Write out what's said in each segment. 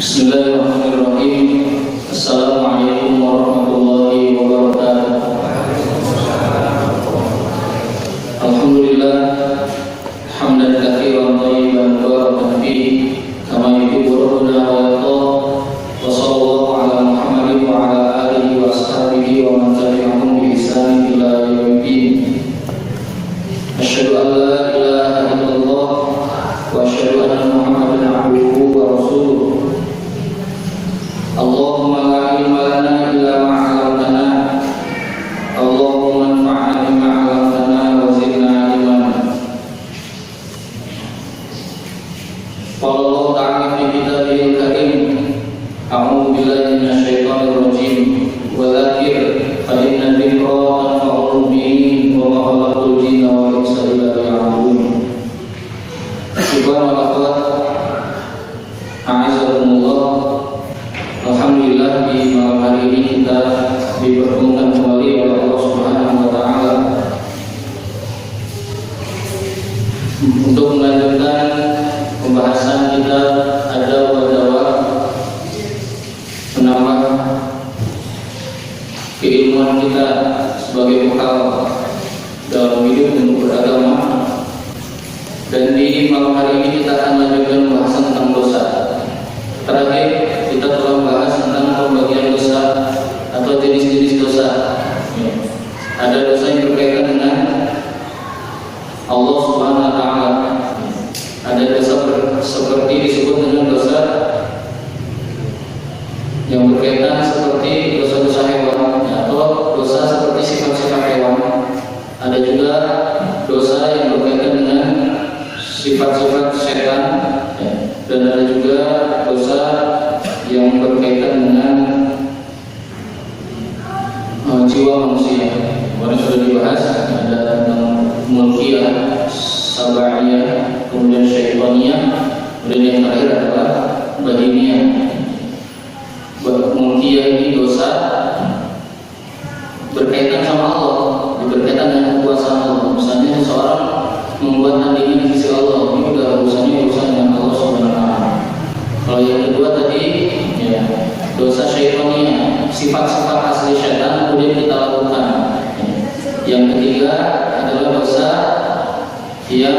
Bismillahirrahmanirrahim. Assalamualaikum warahmatullahi wabarakatuh. Alhamdulillah hamdan katsiran thayyiban mubarakan fihi kama yuhibbu rabbuna wa yarda. Wa sallallahu ala Muhammadin wa ala alihi wa ashabihi wa man tabi'ahum bi ihsanin ila yaumiddin. Asyhadu an la ilaha illallah wa asyhadu anna Muhammadan abduhu wa rasuluh. Allahumma la ilma lana illa ma 'allamtana. Allahumma anfa'na bima 'allamtana wa zidna ilman. Qala Allah ta'ala fi kitabihil karim, a'udzu billahi minasyaitonir rajim. Wa dzakir fa inna dzikra tanfa'ul mu'minin wa ma khalaqtul jinna wal insa illa liya'budun. Subhanallah, a'azzakumullah. Alhamdulillah di malam hari ini kita dipertemukan kembali oleh Allah Subhanahu wa taala untuk melanjutkan pembahasan kita adab wa dawa, menambah keilmuan kita sebagai bekal dalam hidup untuk beragama. Dan di malam hari ini kita akan lanjutkan pembahasan tentang dosa. Terakhir kita telah membahas tentang pembagian dosa atau jenis-jenis dosa. Ada dosa yang berkaitan dengan Allah Subhanahu wa taala. Ada dosa seperti disebut dengan dosa yang berkaitan seperti dosa-dosa hewan atau dosa seperti sifat-sifat hewan. Ada juga dosa yang berkaitan dengan sifat-sifat setan, dan ada juga dosa yang berkaitan dengan jiwa manusia. Kemarin sudah dibahas, ada tentang mulkiyah, sabariyah, kemudian syaitaniyah, kemudian yang terakhir adalah bahimiyah. Mulkiyah ini dosa berkaitan sama Allah, berkaitan dengan kekuasaan Allah. Misalnya seseorang membuat tandingan di sisi Allah, ini sudah urusan dengan Allah Subhanahu wa taala. Kalau yang kedua tadi ya, dosa syaitaniyah, sifat-sifat asli syaitan kemudian kita lakukan. Yang ketiga adalah dosa yang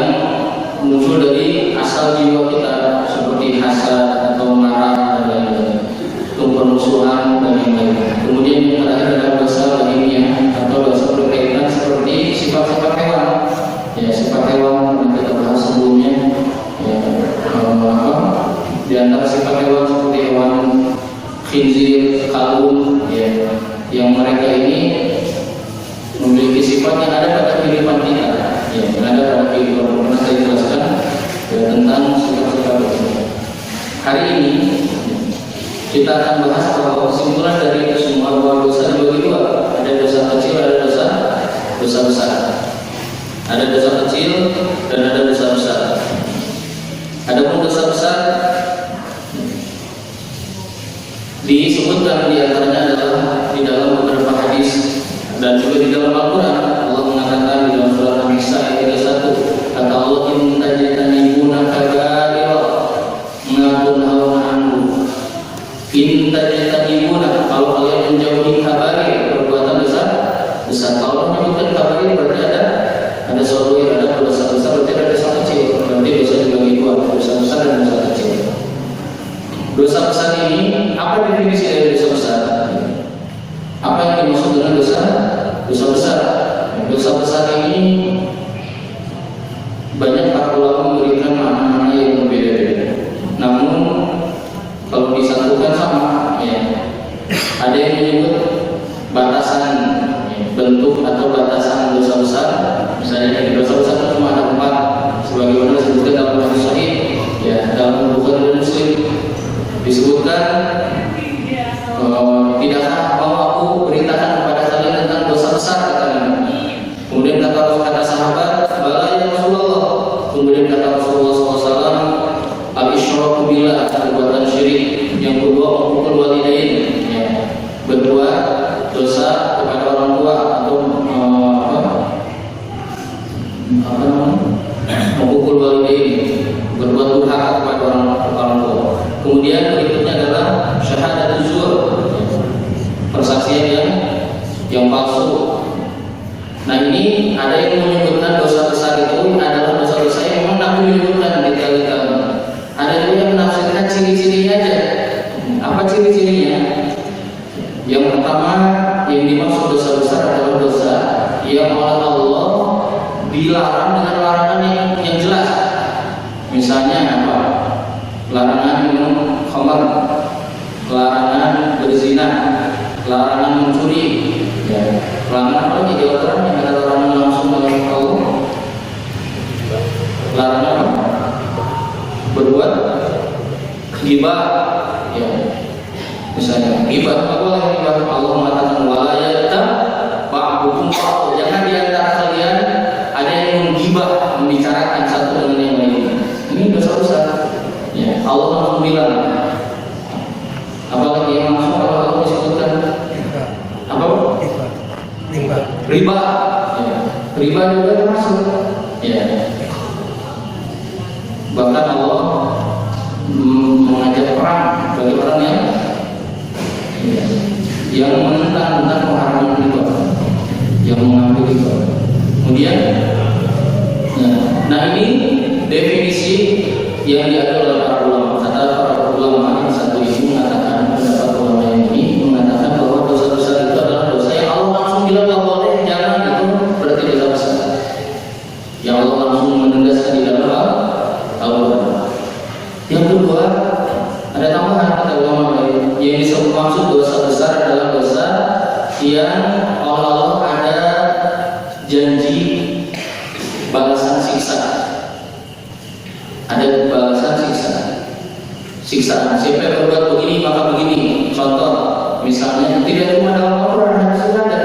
muncul dari asal jiwa kita, seperti hasad atau marah dan lain-lain, permusuhan dan lain-lain. Kemudian yang terakhir adalah dosa bahimiyah atau dosa berkaitan seperti sifat-sifat hewan. Ya, sifat hewan yang kita bahas sebelumnya. Ya, di antara sifat hewan seperti hewan khinzir, kalun, ya, yang mereka ini memiliki sifat yang ada pada kehidupan kita, ya, yang ada pada kehidupan. Pernah saya jelaskan ya, tentang sifat-sifat itu. Hari ini kita akan bahas bahwa kesimpulan dari itu semua bahwa dosa dibagi dua. Ada dosa kecil, ada dosa besar. Ada dosa kecil dan ada dosa besar. Adapun dosa besar disebutkan di antaranya adalah di dalam beberapa hadis dan juga di dalam Al-Quran. Allah mengatakan di dalam surah An-Nisa ayat 31, kata Allah, in tajtanibuna kaba'ira ma tunhauna anhu. In tajtanibuna, kalau kalian menjauhi kaba'ir, perbuatan dosa besar. Kalau menyebutkan kaba'ir berarti ada sesuatu definisi dari dosa besar? Apa yang dimaksud dengan dosa besar? Dosa besar ini banyak para ulama memberikan makna-makna yang berbeda-beda. Namun kalau disatukan sama, ya, ada yang menyebut batasan bentuk atau batasan dosa besar. Misalnya dosa besar itu cuma ada 4, sebagaimana disebutkan dalam hadis sahih, ya, dalam Bukhari dan Muslim disebutkan, tidakkah mau aku beritakan kepada kalian tentang dosa besar, katanya. Kemudian kata sahabat, bala ya Rasulullah. Kemudian kata Rasulullah SAW, al-isyraku billah, perbuatan syirik. Yang kedua, memukul walidain, ya, berbuat dosa kepada orang tua atau memukul walidain, berbuat durhaka kepada orang tua. Kemudian berikutnya adalah syahadat zur, persaksian yang palsu. Nah, ini ada yang menyebutkan dosa besar itu adalah dosa besar yang memang Nabi menyebutkan detail-detailnya. Ada juga yang menafsirkan ciri-cirinya aja. Apa ciri-cirinya? Yang pertama, yang dimaksud dosa besar adalah dosa yang oleh Allah dilarang dengan larangan yang jelas. Misalnya apa? Larangan minum khamar, larangan berzina, larangan mencuri, ya. Larangan apa lagi? Di Al-Quran yang ada larangan langsung oleh Allah. Larangan apa? Berbuat ghibah, ya. Misalnya ghibah, apa boleh ghibah? Allah mengatakan wala yaghtab ba'dukum ba'd. Jangan di antara kalian ada yang menggibah, membicarakan satu dengan yang lain. Ini dosa besar. Ya, Allah langsung bilang. Apalagi yang langsung Allah disebutkan? Apa? Riba. Ya. Riba juga termasuk. Ya. Bahkan Allah mengajak perang bagi orang yang menentang pengharaman riba, yang mengambil riba. Kemudian, nah ini definisi yang diambil oleh para ulama. Kata para ulama yang satu ini mengatakan, pendapat ulama yang ini mengatakan bahwa dosa besar itu adalah dosa yang Allah langsung bilang nggak boleh, jangan, itu berarti dosa besar. Yang Allah langsung menegaskan di dalam Al-Quran. Yang kedua, ada tambahan kata ulama lain, yang disebut maksud dosa besar adalah dosa yang Allah ada janji balasan siksa. Ada balasan siksaan. Siapa yang berbuat begini maka begini. Contoh, misalnya tidak cuma dalam Al-Quran, hadis ada.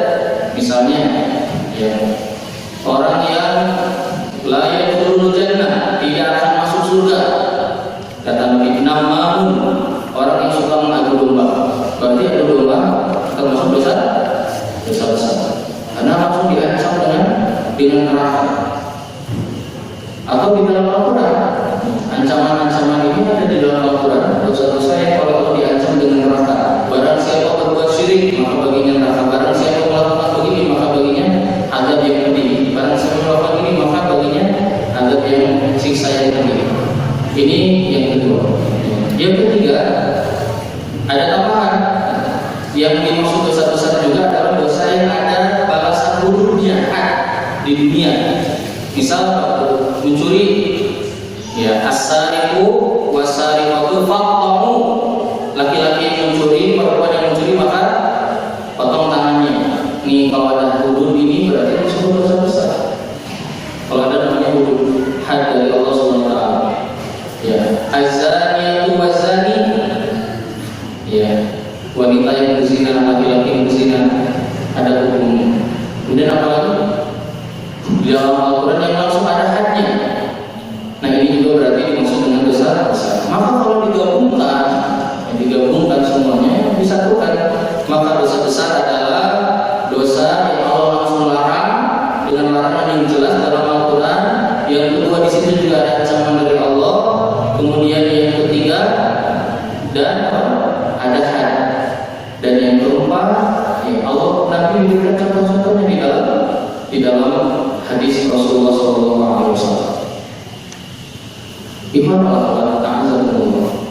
Misalnya, ya, orang yang la yadkhulul jannah, tidak akan masuk surga. Kata Nabi, namaun, orang yang suka mengadu domba. Berarti adu domba termasuk dosa besar. Karena langsung diancam dengan neraka. Atau di dalam Al-Quran, ancaman-ancaman ini ada di dalam Al-Quran. Dosa-dosa yang kalau diancam dengan neraka. Barang siapa berbuat syirik maka baginya neraka. Barang siapa melakukan begini maka baginya azab yang pedih. Barang siapa melakukan ini maka baginya azab yang siksa yang pedih. Ini yang kedua. Yang ketiga, ada tambahan. Yang dimaksud dosa besar juga adalah dosa yang ada balasan hudud jahat di dunia. Misal mencuri, ya, as-sariqu was-sariqatu faqtahu. Laki-laki yang mencuri, perempuan yang mencuri maka potong tangannya. Ini kalau ada hudud ini berarti disebut dosa besar. Kalau ada namanya hudud, had dari Allah SWT. Ya, az-zaniyatu waz-zani. Ya, wanita yang berzina, laki-laki yang berzina, ada hukumnya. Kemudian apa lagi? Di dalam Al-Quran yang langsung ada hadnya. Nah, ini juga berarti dimaksud dengan dosa besar. Maka kalau digabungkan semuanya, disatukan, maka dosa besar adalah dosa yang Allah langsung larang dengan larangan yang jelas dalam Al-Quran. Yang kedua, di situ juga ada ancaman dari Allah. Kemudian yang ketiga, dan ada had. Dan yang keempat, ya, Allah Nabi memberikan contoh-contohnya di dalam hadis Rasulullah SAW. Iman Allah Taala,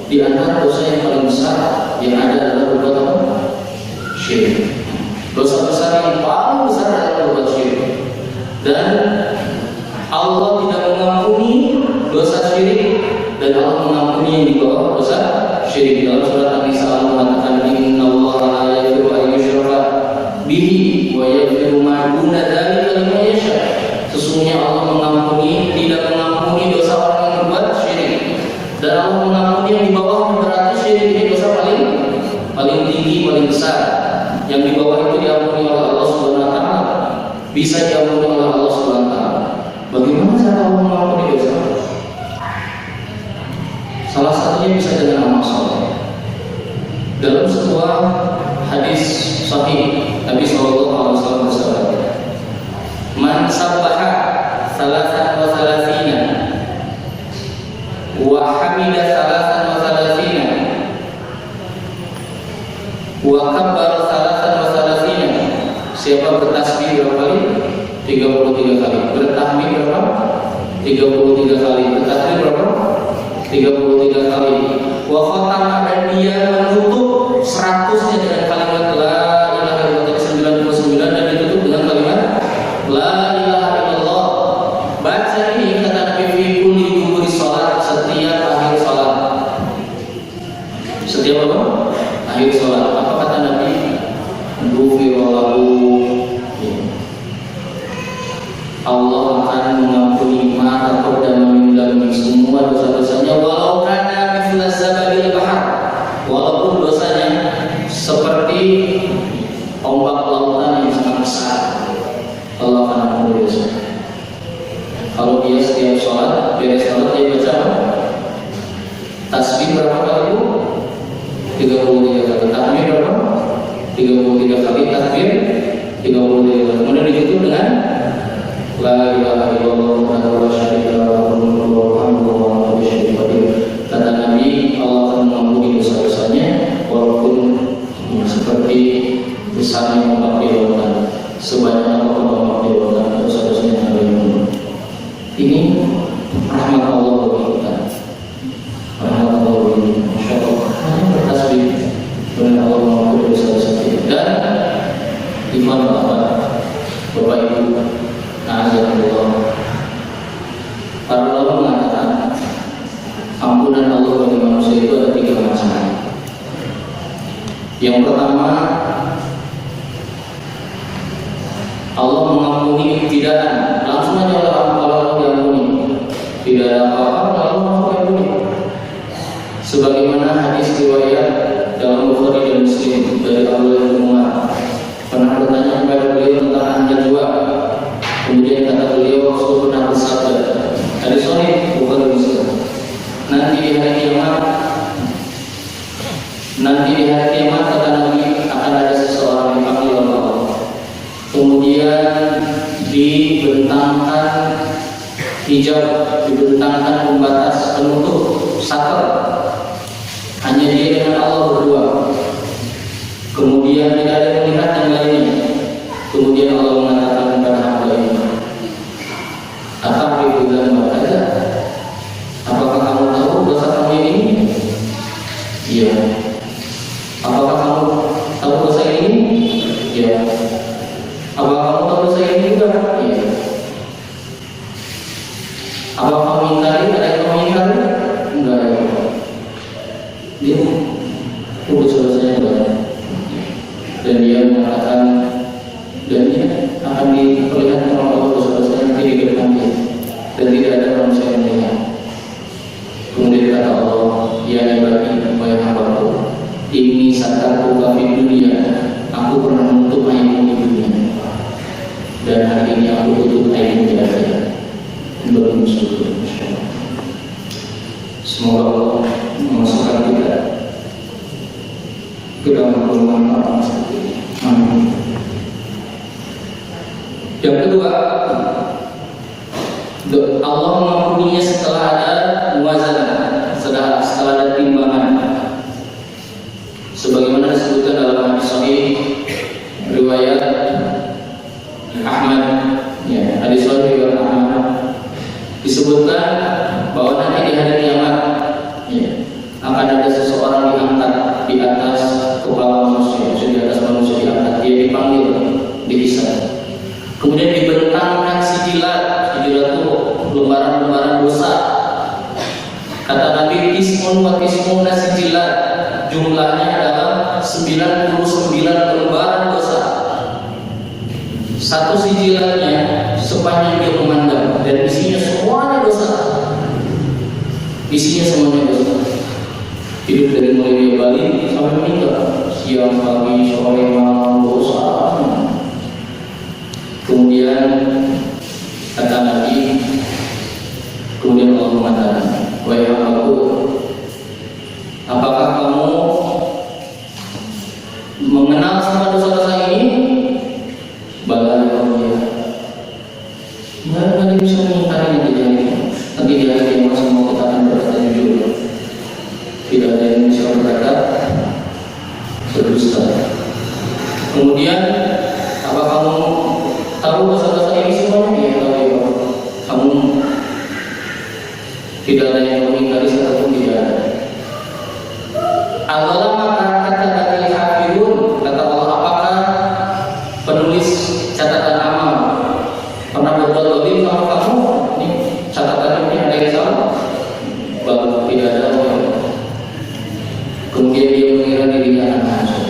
di antara dosa yang paling besar yang ada adalah berbuat apa? Syirik. Dosa besar yang paling besar adalah berbuat syirik. Dan Allah tidak mengampuni dosa syirik, dan Allah mengampuni yang di bawah dosa syirik. Dalam surat An-Nisa Allah mengatakan, innallaha la yaghfiru an yushraka bihi wa yaghfiru ma duna dzalika liman yasha. Sesungguhnya Allah tidak mengampuni dosa orang yang berbuat syirik, dan Allah mengampuni yang di bawah. Berarti syirik itu dosa paling tinggi, paling besar. Yang di bawah itu diampuni oleh Allah Subhanahu wa taala, bisa diampuni oleh Allah Subhanahu wa taala. Bagaimana cara Allah mengampuni dosa? Salah satunya bisa dengan amal saleh. Dalam sebuah hadis sahih Nabi sallallahu alaihi wasallam bersabda, "Man sabbaha salatan wa salatina wa hamida salatan wa salatina wa kabbara salatan wa salatina." Siapa bertasbih berapa kali? 33 kali. Bertahmid berapa? 33 kali. Bertakbir berapa? 33 kali. Wa khatama, dan dia menutup 100-nya dengan kalimat la ilaha illallah 99, dan ditutup dengan kalimat la ilaha illallah. Baca ini kata Nabi fi kulli duburi salat, setiap akhir salat. Setiap apa? Akhir salat. Apa kata Nabi? Ghufirallahu, Allah akan mengampuni ma taqaddama min dzambi, semua dosa-dosanya, walau kana mithla zababil bahar, walaupun dosanya seperti ombak lautan yang sangat besar, Allah akan mengampuni dosa. Kalau dia setiap sholat, beres sholat dia baca tasbih berapa kali bu? 33 kali. Tahmid berapa? 33 kali. Takbir 33 kali. Kemudian ditutup dengan la ilaha illallah wahdahu la syarika lahu lahul hamdu wa huwa ala kulli syai'in qadir. Kata Nabi, Allah akan mengampuni dosa-dosanya walaupun seperti besarnya ombak di lautan, sebanyak apapun ombak di lautan, dosa-dosanya akan diampuni. Ini rahmat Allah bagi kita. Rahmat Allah bagi kita. Masyaallah. Bertasbih dengan Allah mengampuni dosa-dosa kita. Dan iman Bapak Ibu, Azza-Jalla, para ulama mengatakan ampunan Allah bagi manusia itu ada 3 macam. Yang pertama, Allah mengampuni tidak langsung aja Allah diampuni, tidak ada apa-apa Allah langsung diampuni. Sebagaimana hadis riwayat dalam Bukhari dan Muslim dari Abdullah bin Umar, pernah bertanya kepada beliau tentang an-najwa. Kemudian kata beliau, Rasul pernah bersabda, hadis sahih Bukhari Muslim, nanti di hari kiamat kata Nabi akan ada seseorang dipanggil oleh Allah, kemudian dibentangkan hijab, dibentangkan pembatas penutup satar, hanya dia dengan Allah berdua. Kemudian tidak ada yang melihat yang lainnya. Kemudian Allah mengatakan kepada hamba ini, "Ataqribu dzamba hadza?" Apakah kamu tahu dosa kamu ini? Iya. Apakah kamu tahu dosa ini? Iya. Apakah kamu tahu dosa ini juga? Iya. Apakah kamu ingkari? Ada yang kamu ingkari? Enggak ada. Dia dosa-dosanya banyak. Dan dia mengatakan, dan dia akan diperlihatkan oleh Allah dosa-dosanya nanti di depan dia, dan tidak ada manusia yang melihat. Kemudian kata Allah, ya ibadi, wahai hambaku, ini satartu fi dunia, aku pernah menutup aibmu di dunia, dan hari ini aku tutup aibmu di akhirat. Bersyukur, semoga Allah memasukkan kita ke dalam golongan orang seperti ini. Amin. Yang kedua, Allah mengampuninya setelah ada muwazanah, setelah ada timbangan. Sebagaimana disebutkan dalam hadis sahih riwayat Ahmad, ya, hadis sahih riwayat Ahmad, disebutkan bahwa nanti di hari kiamat, ya, akan ada seseorang diangkat di atas Kemudian dibentangkan sijilat itu lembaran-lembaran dosa. Kata Nabi, ismun wa ismuna sijilat, jumlahnya adalah 99 lembaran dosa. Satu sijilatnya sepanjang dia memandang, dan isinya semuanya dosa. Isinya semuanya dosa. Hidup dari mulai dia balik sampai meninggal, siang, pagi, sore, malam, dosa. Kemudian kata Nabi, kemudian Allah mengatakan, wahai hambaku, apakah kamu mengenal sama dosa-dosa ini? Bala ya Allah. Nggak ada yang bisa mengingkarinya di hari ini. Nanti di hari yang masih mau kita akan berkata jujur. Tidak ada yang bisa berkata berdusta. Kemudian apa kamu tahu dosa-dosa ini semuanya? Ya tahu ya. Kamu tidak ada yang mengingkari satupun, tidak ada. Allah maka kata dari hafidun, kata Allah, apakah penulis catatan amal pernah berbuat dolim sama kamu? Ini catatan ini ada yang salah? Bahwa tidak ada. Kemudian dia mengira dirinya anak masuk,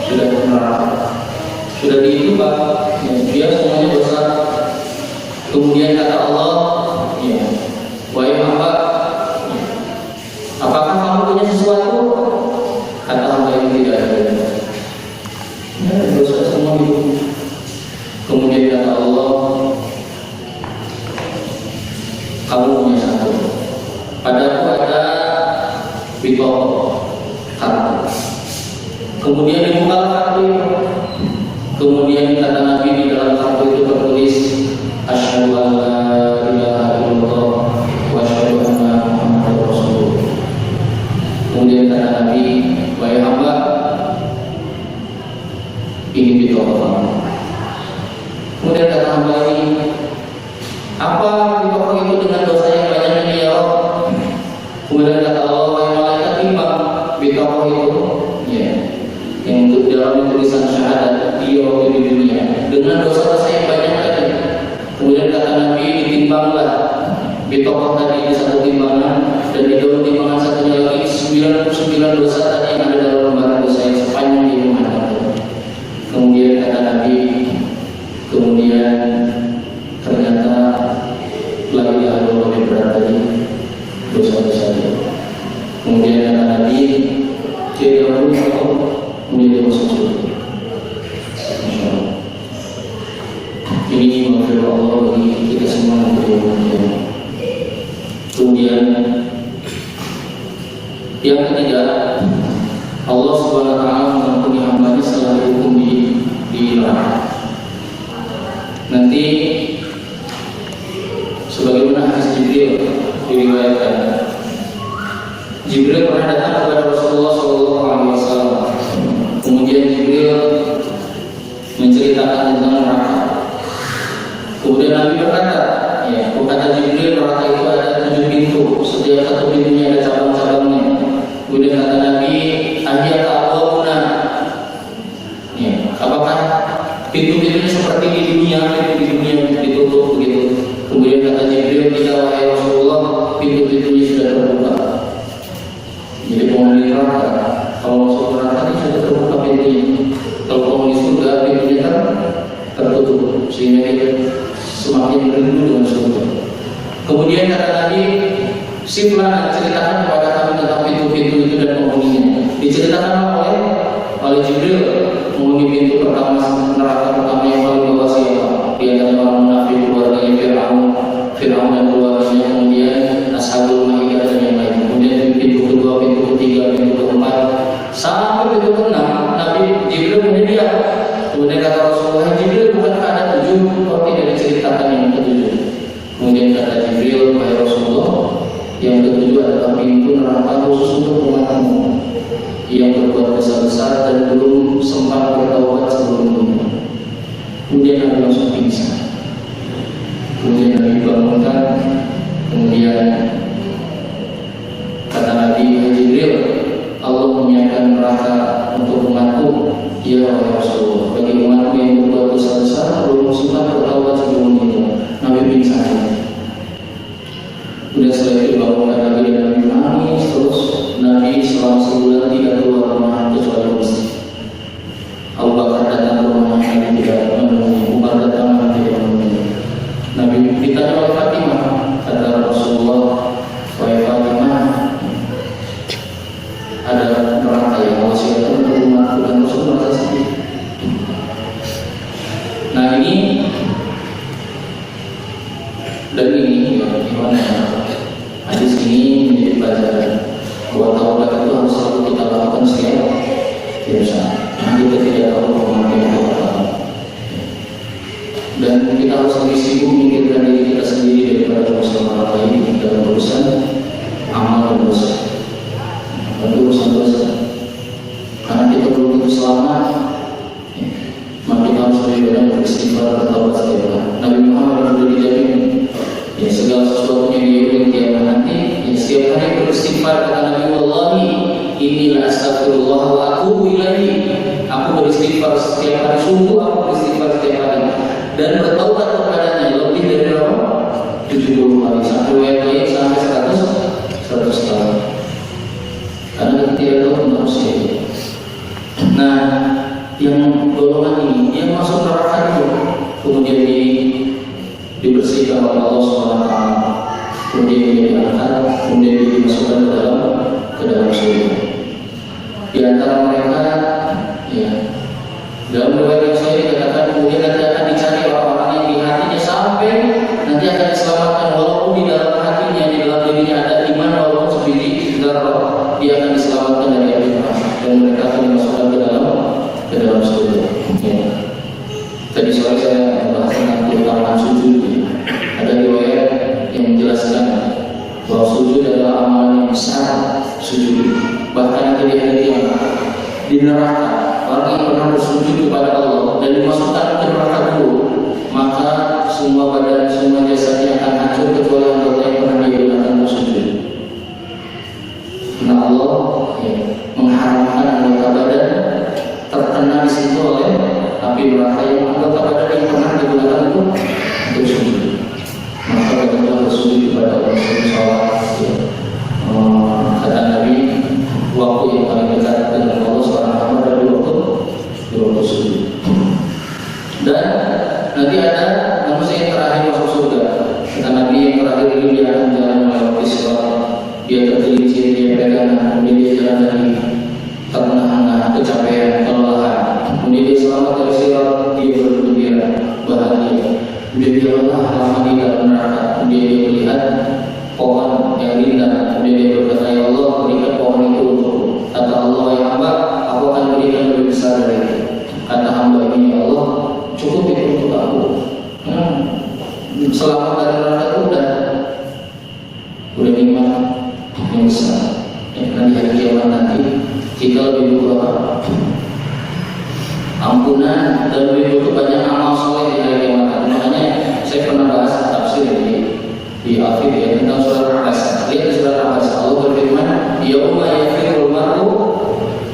sudah neraka, sudah dihidup, ya, dia semuanya dosa. Kemudian kata Allah, ya, wahai hamba, apakah kamu punya sesuatu? Kata hamba yang tidak ada. Ya, dosa semua itu. Kemudian kata Allah, kamu punya satu. Padaku ada bitoh kartu. Kemudian dibuka kartu itu. Kemudian kata Nabi, di dalam kartu itu tertulis, asyhadu an la ilaha illallah wa asyhadu anna Muhammadar Rasulullah. Kemudian kata Nabi, wahai hamba, ini bitoh kamu. Kemudian kata hamba ini, apa bitoh itu dengan dosa yang banyak ini ya Allah? Kemudian kata Allah, wahai malaikat, timbang bitoh itu, ya, yang untuk dalam tulisan syahadat dia waktu di dunia dengan dosa-dosa yang banyak tadi. Kemudian kata Nabi, ditimbanglah bitoh tadi di satu timbangan, dan di dalam timbangan satunya lagi 99 dosa tadi yang ada dalam lembaran dosa yang sepanjang di rumah. Kemudian kata Nabi, kemudian ternyata lagi ada lebih berat tadi dosa-dosa itu. Kemudian kata Nabi, dia kemudian dia masuk surga. Masya Allah. Ini maghfirah Allah bagi kita semua yang berdoa. Kemudian yang ketiga, Allah Subhanahu wa taala mengampuni hamba-Nya setelah dihukum di neraka. Nanti sebagaimana hadis Jibril diriwayatkan, Jibril pernah datang kepada Rasulullah SAW. Kemudian Jibril menceritakan tentang neraka. Kemudian Nabi berkata, ya, kata Jibril, neraka itu ada 7 pintu. Setiap satu pintunya ada cabang-cabangnya. Kemudian kata Nabi, ahyaka abwabuna. Ya, apakah pintu-pintunya seperti di dunia ditutup begitu? Kemudian kata Jibril, tidak wahai Rasulullah, pintu-pintunya sudah terbuka. Jadi penghuni neraka, kalau masuk neraka itu sudah terbuka pintunya. Kalau penghuni surga, pintunya tertutup, sehingga dia semakin rindu dengan surga. Kemudian kata Nabi, siflah ceritakan kepada kami tentang pintu-pintu itu dan penghuninya. Diceritakan oleh Jibril, penghuni pintu pertama neraka pertama yang paling bawah siapa? Di antara orang munafik, keluarganya Fir'aun dan keluarganya, kemudian Ashabul Maidah dan yang lain. Kemudian pintu kedua, pintu ketiga, pintu keempat, sampai pintu keenam, Nabi Jibril menyedia. Kemudian kata Rasulullah, Jibril, bukankah ada 7? Kok tidak diceritakan yang ke-7? Kemudian kata Jibril, wahai Rasulullah, yang ke-7 adalah pintu neraka khusus untuk umatmu yang berbuat besar-besar dan belum sempat bertaubat sebelumnya. Kemudian Nabi langsung pingsan. Kemudian Nabi bangunkan. Kemudian kata Nabi, Jibril, Allah menyiapkan neraka untuk umatku. Ya Rasulullah, bagi umatku yang berbuat dosa besar belum sempat Nabi selama sebulan tidak keluar rumah kecuali masjid. Abu Bakar datang ke rumahnya, Nabi tidak menemui. Umar datang, Nabi tidak menemui. Nabi ditanya oleh Fatimah, kata Rasulullah, wahai Fatimah, ada neraka yang Allah siapkan untuk umatku, dan Rasul merasa sedih. Nah ini dan ini gimana ya? Hadis ini menjadi pelajaran bahwa taubat itu harus selalu kita lakukan setiap saat. Kita tidak tahu kemana kita akan. Dan kita harus lebih sibuk memikirkan diri kita sendiri daripada urusan orang lain dalam urusan amal dan dosa. Dan urusan dosa. Karena kita belum tentu selamat, maka kita harus lebih banyak beristighfar dan taubat setiap hari. Nabi Muhammad sudah dijamin ya segala sesuatunya di yaumil kiamat nanti. Ya setiap hari beristighfar, kata Nabi, wallahi inilah astagfirullah wa atubu ilaihi. Aku beristighfar setiap hari, sungguh aku beristighfar setiap hari dan bertaubat kepadanya lebih dari berapa? 70 kali sampai WKI sampai 100 kali. Karena kita tidak tahu manusia itu. Nah, yang golongan ini dia masuk neraka dulu, kemudian dibersihkan oleh Allah SWT, kemudian dia diangkat, kemudian dimasukkan ke dalam surga. Di antara mereka, ya, dalam riwayat yang saya dikatakan kemudian nanti akan dicari orang-orang yang di hatinya sampai nanti akan diselamatkan, walaupun di dalam hatinya, di dalam dirinya ada iman walaupun sebiji zarrah, dia akan diselamatkan dari api neraka dan mereka akan dimasukkan ke dalam surga. Ya. Tadi sore saya membahas tentang keutamaan sujud. Ada riwayat yang menjelaskan bahwa sujud adalah amalan yang besar. Sujud bahkan di hari kiamat di neraka, orang yang pernah bersujud kepada Allah dan dimasukkan ke neraka dulu, maka semua badan, semua jasadnya akan hancur kecuali anggota yang pernah dia gunakan untuk sujud. Karena Allah mengharamkan anggota badan terkena di situ oleh api neraka yang anggota badan yang pernah digunakan untuk sujud. Maka kita bersujud kepada Allah SWT. Kata Nabi, waktu yang paling dekat dengan Allah seorang hamba adalah di waktu sujud. Dan nanti ada manusia yang terakhir masuk surga. Kata Nabi, yang terakhir ini dia akan jalan melewati sirat. Dia tergelincir, dia pegangan, kemudian dia jalan lagi terengah-engah, kecapean, kelelahan. Kemudian dia selamat dari sirat, dia bergembira, bahagia. Kemudian dia lama di dalam neraka. Kemudian dia melihat pohon yang rindang. Kemudian dia berkata, ya Allah, berikan pohon itu untuk. Kata Allah, ya hamba, aku akan berikan lebih besar dari itu. Kata hamba ini, ya Allah, cukup itu untuk aku. Selamat dari neraka itu udah nikmat yang besar. Karena di hari kiamat nanti kita lebih butuh apa? Ampunan dan lebih butuh banyak amal soleh di hari kiamat. Makanya saya pernah bahas tafsir di akhir ya tentang surat Al-Abasa. Lihat di surat Al-Abasa Allah berfirman, yauma yafirul mar'u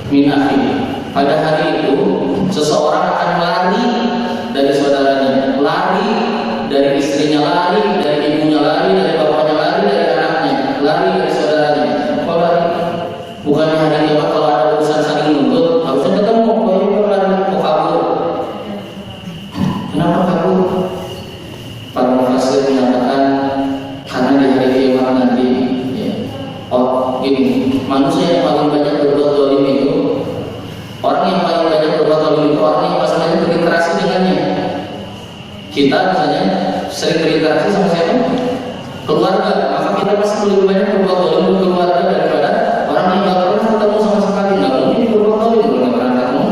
min akhihi. Pada hari itu seseorang akan lari dari saudaranya, lari dari istrinya, lari dari ibunya, lari dari bapaknya, lari dari anaknya, lari dari saudaranya. Kok lari? Bukannya hari kiamat kalau ada urusan saling nuntut harusnya ketemu, kok ini kok lari, kok kabur? Kenapa kabur? Para mufassir menyatakan karena di hari kiamat nanti ya, gini, manusia yang paling banyak berbuat zalim itu, orang yang paling banyak berbuat zalim itu orang yang pasangannya berinteraksi dengannya. Kita misalnya sering berinteraksi sama siapa? Keluarga, maka kita pasti lebih banyak berbuat zalim untuk keluarga daripada orang yang nggak pernah ketemu sama sekali. Nggak mungkin berbuat zalim kalau nggak pernah ketemu.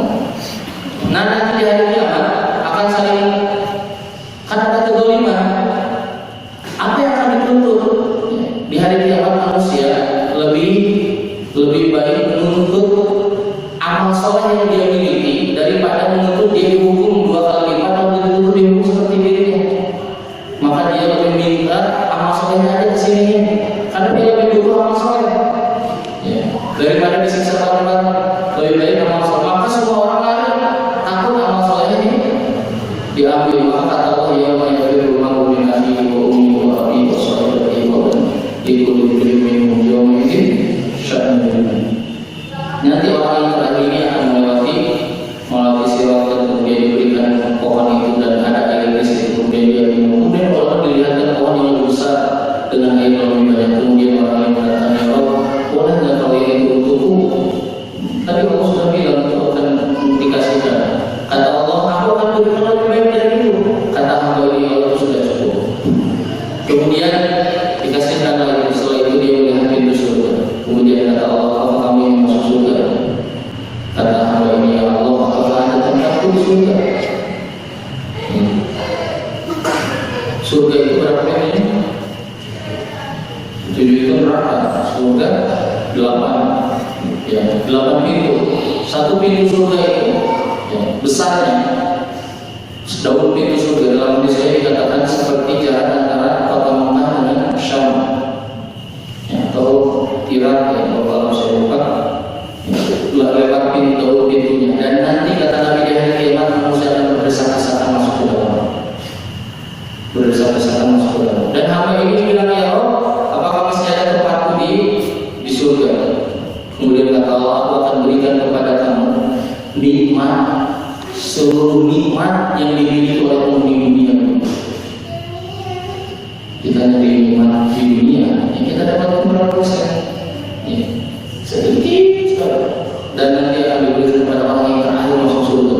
Nah nanti di hari kiamat akan saling, kan ada kezaliman. Apa yang akan dituntut? Di hari kiamat manusia lebih baik menuntut amal soleh yang dia miliki daripada menuntut dia dihukum 2 kali lipat atau dituntut dihukum seperti dirinya. Maka dia lebih minta amal solehnya aja ke sini, karena dia lebih butuh amal soleh. Ya. Daripada disiksa kalimat, lebih baik amal soleh. Maka semua orang lari takut amal solehnya diambil. Maka kata Allah, ya mayyafirul mar'u min akhihi wa ummihi wa abihi wa sahibatihi wa banihi likulli imri'in minhum yawma idzin sya'ni dunia. Nanti orang yang terakhir ini akan melewati sirat dan kemudian diberikan pohon itu dan ada air di situ, kemudian dia minum. Kemudian orang dilihatkan pohon yang lebih besar dengan air yang lebih banyak. Kemudian orang yang bertanya, ya Allah, boleh nggak kalau ini untukku? Tapi Allah sudah bilang itu akan dikasihkan. Kata Allah, aku akan berikan lebih baik dari itu. Kata hamba ini, Allah sudah cukup. Kemudian dikasihkan lagi. Setelah itu dia melihat pintu surga. Kemudian kata Allah, apa kamu yang masuk surga? Kata hamba ini, ya Allah, apakah ada tempatku di surga? Surga itu berapa ini? 7 itu neraka. Surga 8. Ya, 8 pintu. Satu pintu surga itu ya, besarnya daun pintu surga dalam hadis saya dikatakan seperti jarak antara kota Mekah dengan Syam, ya, atau Irak, ya, kalau saya lupa, ya, lewat pintunya. Dan nanti kata Nabi di hari kiamat manusia akan berdesak-desakan masuk ke dalam, berdesak-desakan masuk ke dalam. Dan hamba ini bilang, ya Allah, apakah masih ada tempatku di surga? Kemudian kata Allah, aku akan berikan kepada kamu nikmat, seluruh nikmat yang dimiliki oleh penghuni dunia. Kita nyari nikmat di dunia, yang kita dapat berapa persen? Ya, sedikit sekali. Dan nanti akan diberikan kepada orang yang terakhir masuk surga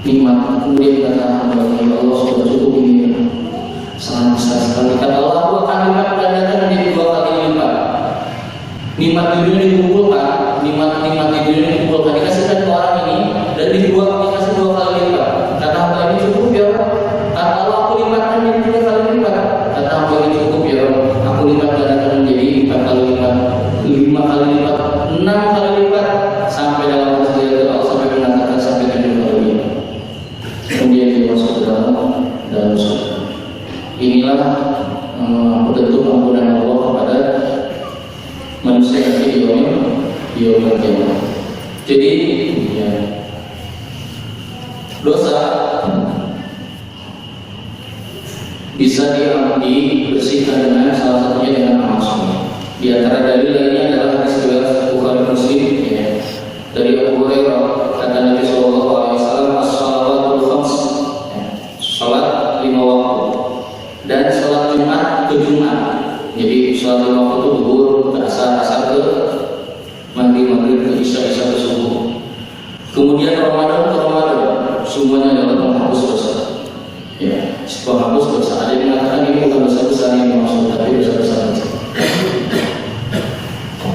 nikmat. Kemudian kata hamba, ya Allah, sudah cukup ini, sangat besar sekali. Kata Allah, aku akan lipat gandakan menjadi 2 kali lipat. Nikmat di dunia dikumpulkan, nikmat di dunia dikumpulkan, dikasihkan ke orang ini dan dikasih 2 kali lipat. Kata hamba ini cukup ya. Kata Allah, aku lipatkan menjadi 3 kali lipat. Kata hamba ini cukup ya. Aku lipat gandakan menjadi 4 kali lipat, 5 kali lipat, 6 kali lipat, sampai dalam hadis Allah sampai mengatakan sampai 7 kali lipat. Kemudian dia masuk ke dalam surga. Inilah bentuk ampunan Allah kepada manusia yang di yaumil qiyamah. Jadi ya, dosa bisa dibersihkan dengan salah satunya dengan amal soleh. Di antara dalil lainnya adalah hadis riwayat Bukhari Muslim, ya, dari Abu Hurairah, kata Nabi Shallallahu Alaihi Wasallam, as-shalawatul khams, salat 5 waktu dan salat Jumat ke Jumat. Jadi salat 5 waktu itu zuhur ke asar ke maghrib ke isya ke subuh. Kemudian Ramadan ke Ramadan, semuanya adalah menghapus dosa. Ya, menghapus dosa. Ada yang mengatakan ini bukan dosa besar yang dimaksud, tapi dosa besar kecil.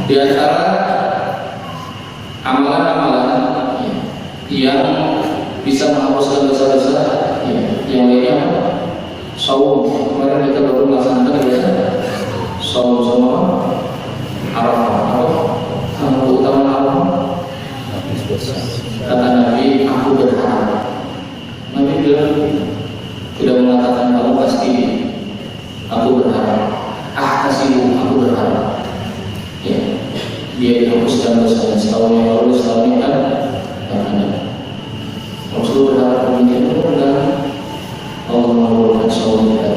Di antara amalan-amalan yang bisa menghapuskan dosa-dosa, ya, yang lainnya apa? Saum. Kemarin kita baru melaksanakan biasa saum sama Arafah. Keutamaan Arafah, kata Nabi, aku berharap. Nabi bilang, tidak mengatakan kamu pasti. Aku berharap. Aku berharap. Ya, dia dihapuskan dosanya setahun yang lalu, setahun ini kan ada. Rasul berharap demikian, mudah-mudahan Allah mengabulkan saum kita.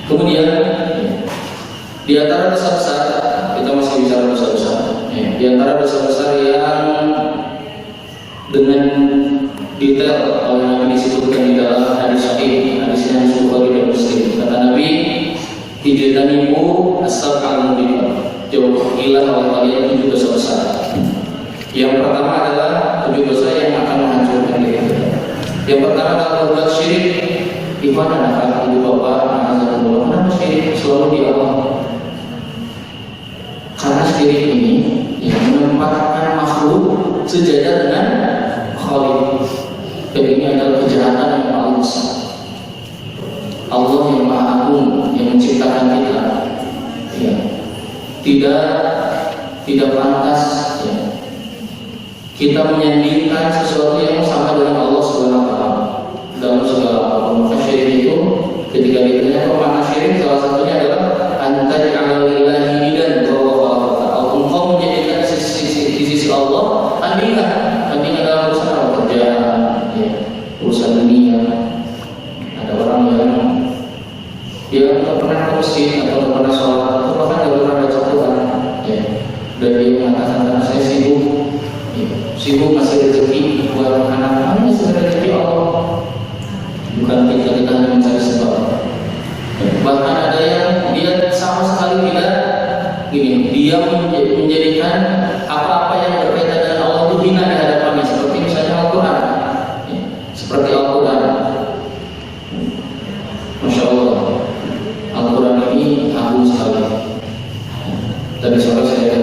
Kemudian di antara dosa besar, kita masih bicara dosa besar. Di antara dosa besar yang dengan detail oleh Nabi disebutkan di dalam hadis sahih, hadisnya Bukhari dan Muslim. Kata Nabi, "Ijtanibu as-sab'al mubiqat." Jauhilah oleh kalian 7 dosa besar. Yang pertama adalah 7 dosa yang akan menghancurkan diri kita. Yang pertama adalah berbuat syirik. Iman anak ibu bapak, anak-anak, kenapa syirik selalu di Allah? Karena syirik ini yang menempatkan makhluk sejajar dengan Khaliq. Dan ini adalah kejahatan yang paling besar. Allah yang Maha Agung yang menciptakan kita, ya, tidak pantas, ya, kita menyandingkan sesuatu yang sama dengan Allah Subhanahu wa Ta'ala dalam segala apapun. Maka syirik itu ketika ditanya makna syirik, salah satunya adalah antaj alalillahi bidan bahwa engkau menjadikan di sisi Allah tandingan dalam urusan pekerjaan, ya, urusan dunia. Ada orang yang dia tidak pernah ke masjid atau tidak pernah sholat atau bahkan tidak pernah baca Quran, ya. Dan dia mengatakan karena saya sibuk, ya, sibuk ngasih rezeki buat anak-anaknya, sudah rezeki Allah, bukan kita hanya mencari sebab. Ya, bahkan ada yang dia sama sekali tidak gini, dia menjadikan apa-apa yang berkaitan dengan Allah itu hina di hadapannya, seperti misalnya Al-Quran, ya, seperti Al-Quran. Masya Allah, Al-Quran ini agung sekali. Tadi sore saya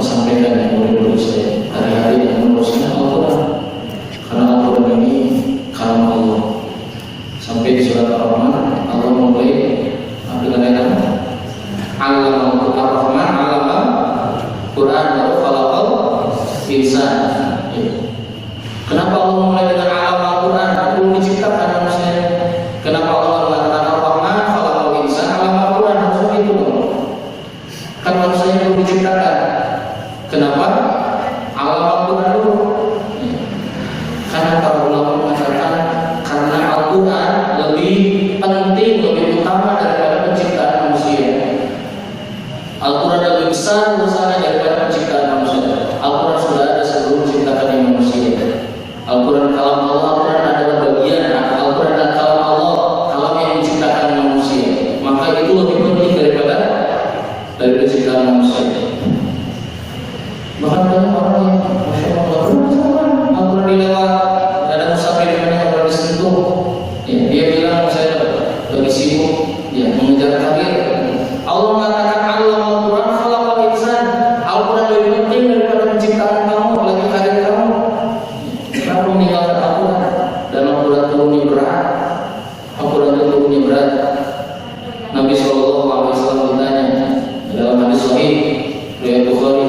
sampaikan yang murid-murid saya hari-hari yang meneruskan Al-Quran, karena Al-Quran ini kalam Allah. Sampai di surat Ar-Rahman Allah mulai dengan ayat apa? Allama Ar-Rahman allama Quran wa khalaqal insan. Kenapa Allah mulai dengan allama Al-Quran? Belum diciptakan manusia. Kenapa Allah mengatakan Ar-Rahman khalaqal insan allama Al-Quran? Maksudnya itu dong. Kan manusia belum diciptakan. Kenapa? Allama Al-Quran dulu. Karena para ulama mengatakan karena Al-Quran lebih penting, lebih utama daripada penciptaan manusia. Al-Quran lebih besar urusannya daripada penciptaan manusia. Al-Quran sudah ada sebelum menciptakan manusia. Al-Quran kalam Allah, Al-Quran adalah bagian. Al-Quran adalah kalam Allah, kalam yang menciptakan manusia. Maka itu lebih penting daripada penciptaan manusia. Bahkan banyak orang yang Masya Allah Al-Quran dilewat, ada musafir yang orang disentuh, ya, dia bilang saya lagi sibuk, ya, mengejar karir. Allah mengatakan Al-Quran khalaqal insan. Al-Quran lebih penting daripada penciptaan kamu, lagi karir kamu. Kenapa meninggalkan Al-Quran? Dan Al-Quran turunnya berat. Al-Quran turunnya berat. Nabi SAW ditanya dalam hadis sahih riwayat Bukhari,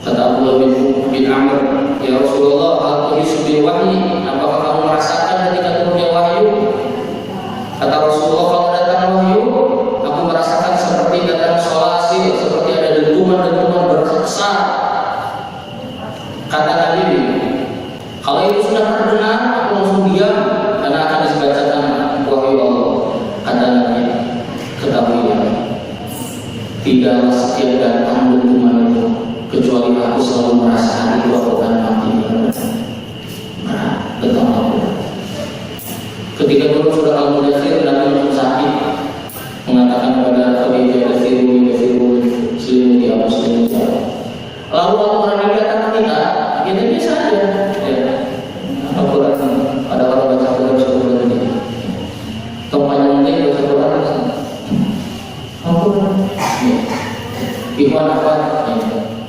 kata Abdullah bin Amr, ya Rasulullah, hal tuhisu bil wahyi, apakah kamu merasakan ketika turunnya wahyu? Kata Rasulullah, kalau datang wahyu, aku merasakan seperti datang solasi, seperti ada dentuman-dentuman berkesan. Kata Nabi, kalau itu sudah terdengar, aku langsung diam karena akan dibacakan wahyu Allah. Kata Nabi, ketahuilah, tidaklah setiap datang dentuman itu kecuali aku selalu merasakan itu aku akan mati. Betul aku. Ketika turun surah Al-Mudaththir, Nabi langsung sakit, mengatakan kepada Khadijah, "Kasiru selimut ya Muslim." Lalu Al-Quran yang datang ke kita biasa aja. Ya. Al-Quran, ada orang baca Al-Quran sebulan ini. Tempatnya mungkin baca Al-Quran. Al-Quran. Ikhwan apa?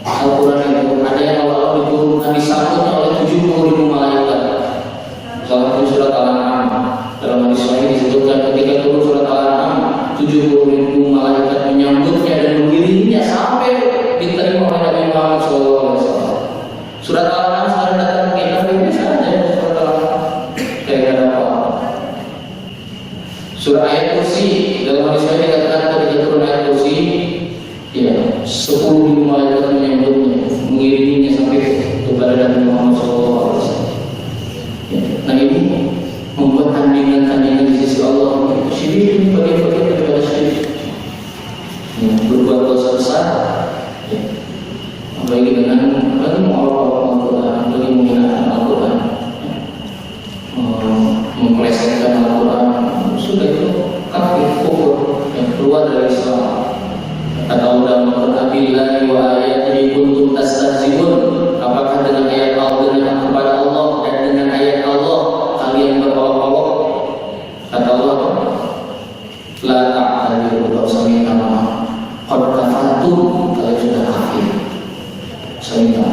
Al-Quran itu ada yang Allah diturunkan disambutnya oleh 70.000 malaikat. Salah satu surat Al-An'am dalam hadis sahih disebutkan ketika turun surat Al-An'am 70.000 malaikat menyambutnya dan mengiringinya sampai diterima oleh Nabi Muhammad SAW. Surat Al-An'am sekarang datang kita ini saja surat Al-An'am kayak apa? Surah ayat kursi dalam hadis sahih dikatakan ketika turun ayat kursi, ya 10.000 malaikat menyambutnya, mengiringinya sampai kepada Nabi Muhammad SAW. Ya, nah ini membuat tandingan-tandingan di sisi Allah. Syirik ini bagian-bagian daripada syirik. Ya, berbuat dosa besar, ya, apalagi dengan mengolok-olok Al-Quran, apalagi menghinakan Al-Quran, ya, mempelesetkan Al-Quran, sudah itu kafir, kufur, yang keluar dari Islam. Kata Allah dalam Al-Quran, wa ayatihi kuntum tastahzi'un. Apakah dengan ayat Allah, dengan kepada Allah dan dengan ayat Allah kalian berolok-olok? Kata Allah, la ta'tadiru qad sami'na qad kafartum, kalian sudah kafir. Sami'na.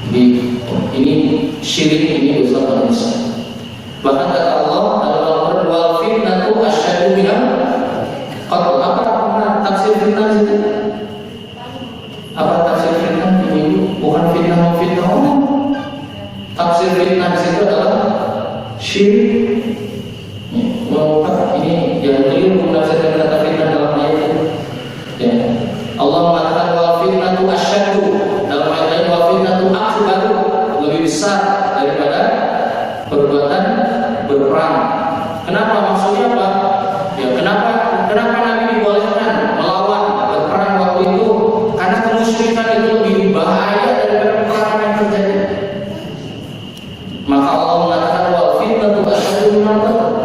Jadi ini syirik, ini dosa besar. Bahkan kata Allah dalam Al-Quran, wal fitnatu asyaddu minal qatl. Apa tafsir fitnah itu? Apa tafsir fitnah? Ini bukan fitnah Allah. Tafsir fitnah itu adalah syirik. Ini yang keliru menafsirkan kata fitnah dalam ayat itu. Ya. Allah mengatakan wal fitnatu asyaddu, dalam ayat lain wal fitnatu akbar, lebih besar daripada perbuatan berperang. Kenapa? Maksudnya apa? Ya, kenapa Nabi dibolehkan melawan berperang kemusyrikan itu lebih bahaya daripada peperangan yang terjadi. Maka Allah mengatakan wal fitnatu asyaddu minal qatl.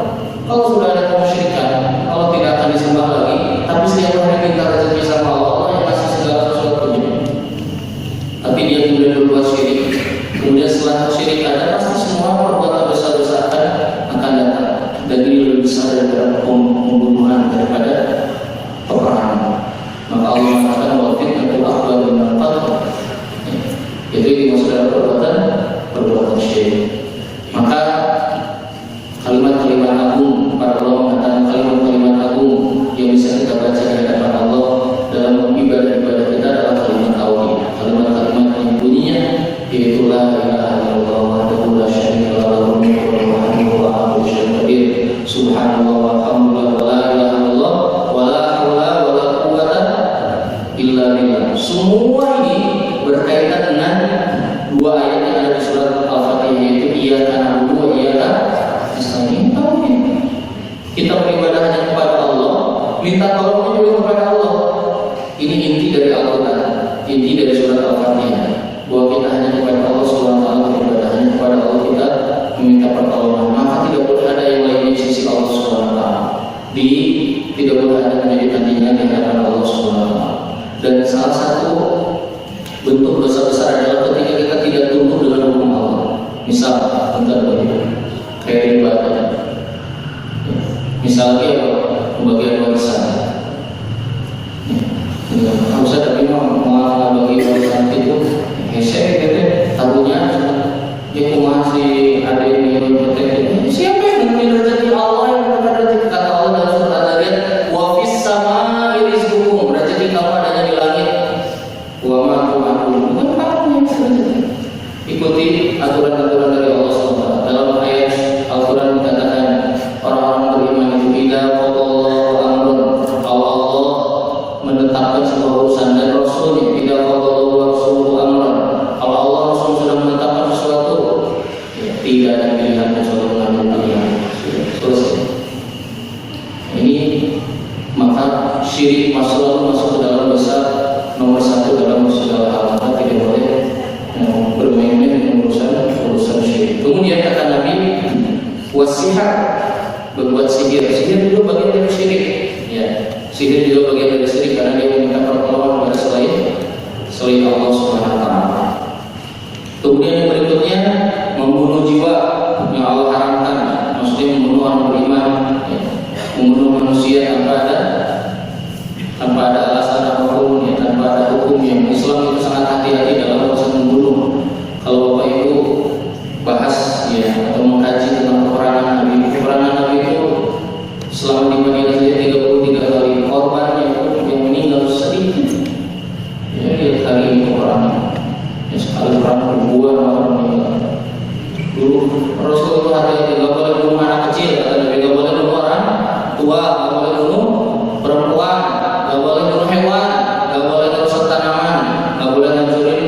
Kalau sudah ada kemusyrikan, Allah tidak akan disembah lagi, tapi setiap hari minta rezeki sama Allah yang ngasih segala sesuatunya. Tapi dia kemudian berbuat syirik. Kemudian setelah syirik ada, pasti semua perbuatan dosa-dosa akan datang. Dan ini lebih besar daripada pembunuhan, daripada peperangan. Maka Allah mengatakan wal fitnatu akbaru minal qatl. Itu dimaksud dalam perbuatan syirik. Maka kalimat-kalimat agung, para ulama mengatakan kalimat-kalimat agung yang bisa kita baca di hadapan Allah dalam ibadah-ibadah kita adalah kalimat tauhid. Kalimat-kalimat yang bunyinya yaitu la ilaha illallah wahdahu la syarika lahu lahul mulku wa lahul hamdu wa huwa ala kulli syai'in qadir. Subhanallah walhamdulillah wa la ilaha illallah wa la haula wa la quwwata illa billah. Semua ini berkaitan dengan dua ayat yang ada di surat Al-Fatihah, yaitu iyyaka na'budu wa iyyaka nasta'in. Tauhid. Kita beribadah hanya kepada Allah, minta tolongnya juga kepada Allah. Ini inti dari Al-Quran, inti dari surat Al-Fatihah, bahwa kita hanya kepada Allah SWT beribadah, hanya kepada Allah kita meminta pertolongan. Maka tidak boleh ada yang lainnya di sisi Allah SWT. Tidak boleh ada menjadi tandingan di hadapan Allah SWT. Dan salah satu bentuk dosa besar adalah ketika kita tidak tunduk dengan hukum Allah. Misal, kayak ibadah. Misalnya pembagian warisan. Harusnya tapi mau bagi warisan itu, hesek gitu, taruhnya dia masih ada yang minum itu. Siapa yang minum rezeki Allah yang mendapat rezeki? Kata Allah dalam surat Al-Zariyat, wa fis samaa'i rizqukum, rezeki kamu adanya di langit. Wa ma tu'adun, bukan kamu yang rezeki. Ikuti aturan-aturan dari Allah SWT. Dalam ayat Al-Quran dikatakan orang-orang beriman itu idza qadallahu amrun, kalau Allah menetapkan sebuah urusan dan Rasulnya idza qadallahu rasuluhu amran, kalau Allah Rasul sudah menetapkan sesuatu, ya, tidak ada pilihan kecuali mengambil pilihan. Selesai. Ini maka syirik masuk ke dalam dosa nomor satu dalam segala hal. Maka tidak boleh bermain-main dengan urusan syirik. Kemudian kata Nabi, wasihar, berbuat sihir. Sihir juga bagian dari syirik. Ya, sihir juga bagian dari syirik karena dia meminta pertolongan kepada selain Allah Subhanahu wa taala. Kemudian yang berikutnya membunuh jiwa yang Allah haramkan. Maksudnya membunuh orang beriman, ya, membunuh manusia tanpa ada alasan apapun, ya, tanpa ada hukum. Yang Islam itu sangat hati-hati dalam proses membunuh. Kalau Bapak Ibu bahas ya atau mengkaji tentang peperangan Nabi itu selama di Madinah saja 33 kali korbannya yang meninggal sedikit. Ya, lihat kali ini peperangan. Ya, sekali perang ribuan orang meninggal. Dulu Rasul itu hati-hati, nggak boleh bunuh anak kecil, kata Nabi, nggak boleh bunuh orang tua, nggak boleh bunuh perempuan, nggak boleh bunuh hewan, nggak boleh merusak tanaman, nggak boleh hancurin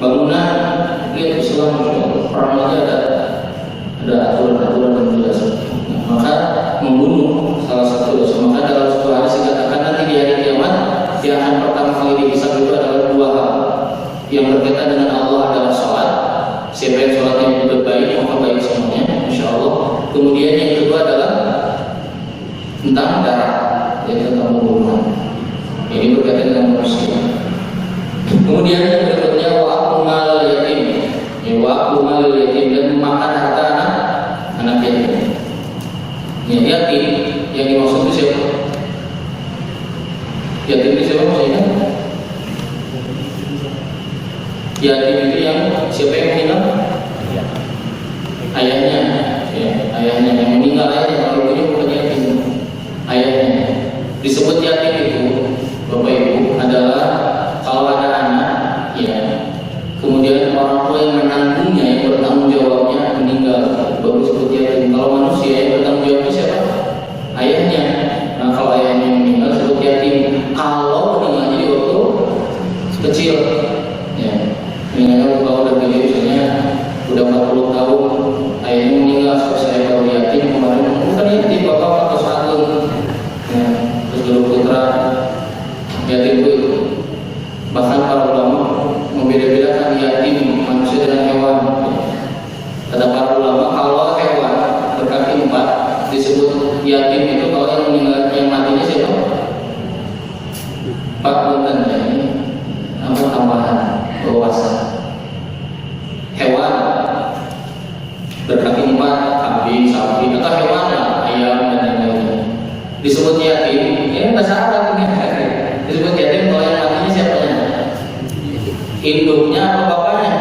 bangunan. Lihat Islam perang aja ada aturan-aturan yang jelas. Maka membunuh salah satu dosa. Maka dalam sebuah hadis dikatakan nanti di hari kiamat yang akan pertama kali dihisab itu adalah dua hal. Yang berkaitan dengan Allah adalah sholat. Siapa yang sholatnya itu baik, maka baik semuanya, insya Allah. Kemudian yang kedua adalah tentang darah, yaitu tentang pembunuhan. Ini berkaitan dengan manusia. Kemudian yang berikutnya wa'akul malal yatim, ya, wa'akul malal yatim, dan memakan harta anak yatim. Ya, yatim yang dimaksud itu siapa? Yatim itu siapa maksudnya? Yatim itu yang siapa yang meninggal? Ayahnya, ya, ayahnya yang meninggal, ayahnya. Kalau itu bukan yatim, ayahnya. Disebut yatim itu, Bapak Ibu, adalah kalau ada anak, ya, kemudian orang tua yang menanggungnya, yang bertanggung jawabnya meninggal, baru disebut yatim. Kalau manusia yang bertanggung jawabnya siapa? Ayahnya. Nah, kalau ayahnya meninggal disebut yatim. Kalau meninggalnya di waktu kecil, ya, meninggalnya kalau udah gede, misalnya udah 40 tahun, ayahnya yatim itu kalau yang meninggal, yang matinya siapa? Pak bukan ya, ini apa tambahan wawasan. Hewan berkaki 4, kambing, sapi, atau hewan lah, ayam dan lain-lain. Disebut yatim, ini bahasa Arab kan? Disebut yatim kalau yang matinya siapanya? Induknya atau bapaknya?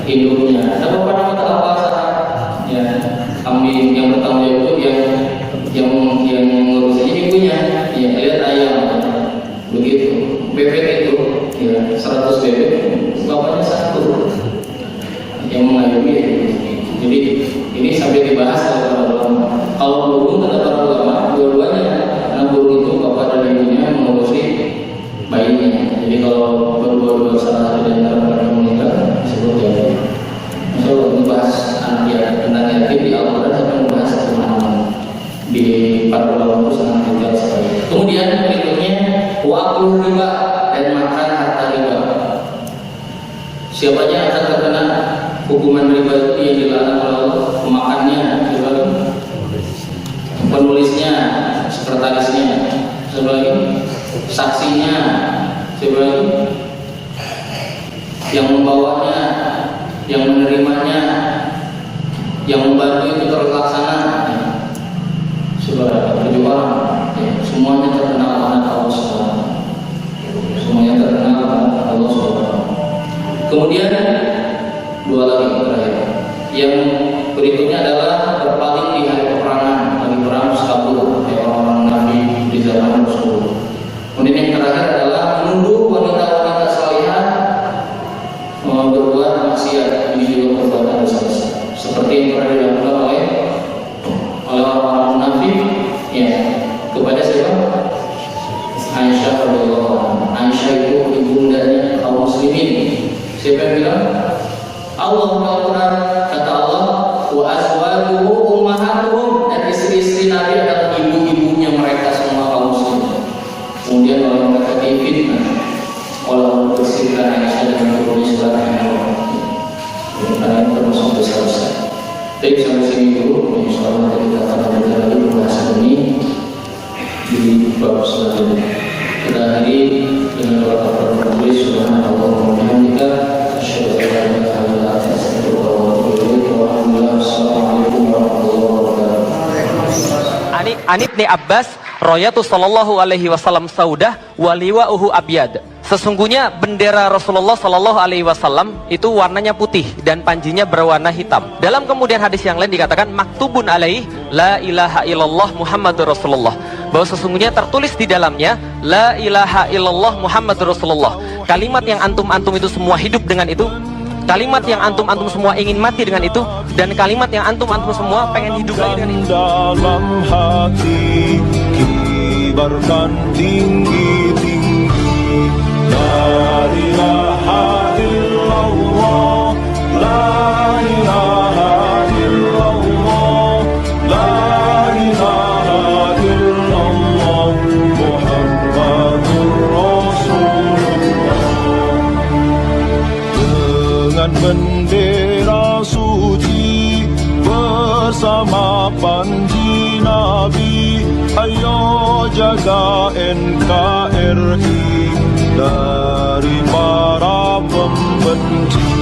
Induknya. Ada bapak nama tak apa sahabat? Ya, kambing yang bertanggung jawab itu yang ngurusnya ibunya. Ya, lihat ayam, begitu. Bebek itu, ya 100 bebek, bapaknya 1 yang mengayomi. Jadi ini sampai dibahas oleh para ulama. Kalau burung kata para ulama, dua-duanya, karena burung itu bapak dan ibunya mengurusi bayinya. Jadi kalau berdua-dua salah satu dari antara mereka meninggal, disebut yatim. Masya Allah, membahas anak yatim, tentang yatim di Al-Quran sampai membahas satu nama di para ulama itu sangat detail sekali. Kemudian berikutnya waktu riba dan makan harta riba. Siapanya akan terkena hukuman riba itu yang dilarang oleh Allah? Pemakannya, penulisnya, sekretarisnya, sebagai saksinya, sebagai yang membawanya, yang menerimanya, yang membantu itu terlaksana, sebagai 7 orang, ya, semuanya terkena laknat Allah SWT. Semuanya terkena laknat Allah SWT. Kemudian 2 lagi terakhir. Yang berikutnya adalah berpaling di hari peperangan, lagi perang kabur, kayak orang-orang Nabi di zaman Rasulullah. Kemudian yang terakhir adalah menuduh wanita-wanita salihah berbuat maksiat. Ini juga perbuatan dosa besar. Seperti yang pernah dilakukan oleh orang-orang munafik, ya, kepada siapa? Aisyah radhiyallahu anha. Aisyah itu ibundanya kaum muslimin. Siapa yang bilang? Allah Al-Quran, kata Allah, wa azwajuhu ummahatuhum, dan istri-istri Nabi adalah ibu-ibunya mereka semua kaum muslimin. Kemudian orang mereka difitnah oleh Allah bersihkan Aisyah dengan tulis surat Al-Quran. Karena ini termasuk dosa besar. Baik, sampai sini dulu. Insyaallah kita akan lanjutkan lagi pembahasan ini di bab selanjutnya. Kita akhiri dengan doa kepada Allah Subhanahu wa taala. Asyhadu an la ilaha illa anta astaghfiruka wa atubu ilaik. Wassalamualaikum warahmatullahi wabarakatuh. An Ibnu Abbas Royatu sallallahu alaihi wasallam saudah waliwa'uhu abyad. Sesungguhnya bendera Rasulullah sallallahu alaihi wasallam itu warnanya putih dan panjinya berwarna hitam. Dalam kemudian hadis yang lain dikatakan maktubun alaihi la ilaha illallah Muhammadur Rasulullah. Bahwa sesungguhnya tertulis di dalamnya la ilaha illallah Muhammadur Rasulullah. Kalimat yang antum-antum itu semua hidup dengan itu, kalimat yang antum-antum semua ingin mati dengan itu, dan kalimat yang antum-antum semua pengen hidup lagi dengan itu. Dalam hati kibarkan tinggi-tinggi la ilaha illallah, la ilaha illallah, la ilaha illallah Muhammadur Rasulullah. Dengan bendera suci bersama panji Nabi, ayo jaga NKRI dari para pembenci.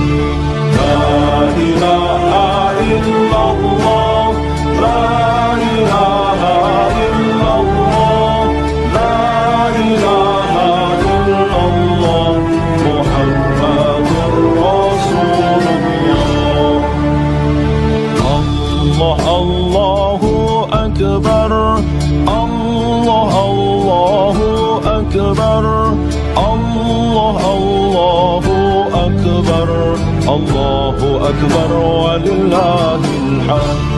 La ilaha illallah, la ilaha illallah, la ilaha illallah Muhammadur Rasulullah. Allah Allahu Akbar, Allah Allahu Akbar, Allah Allahu Akbar, Allahu Akbar walillahil hamd.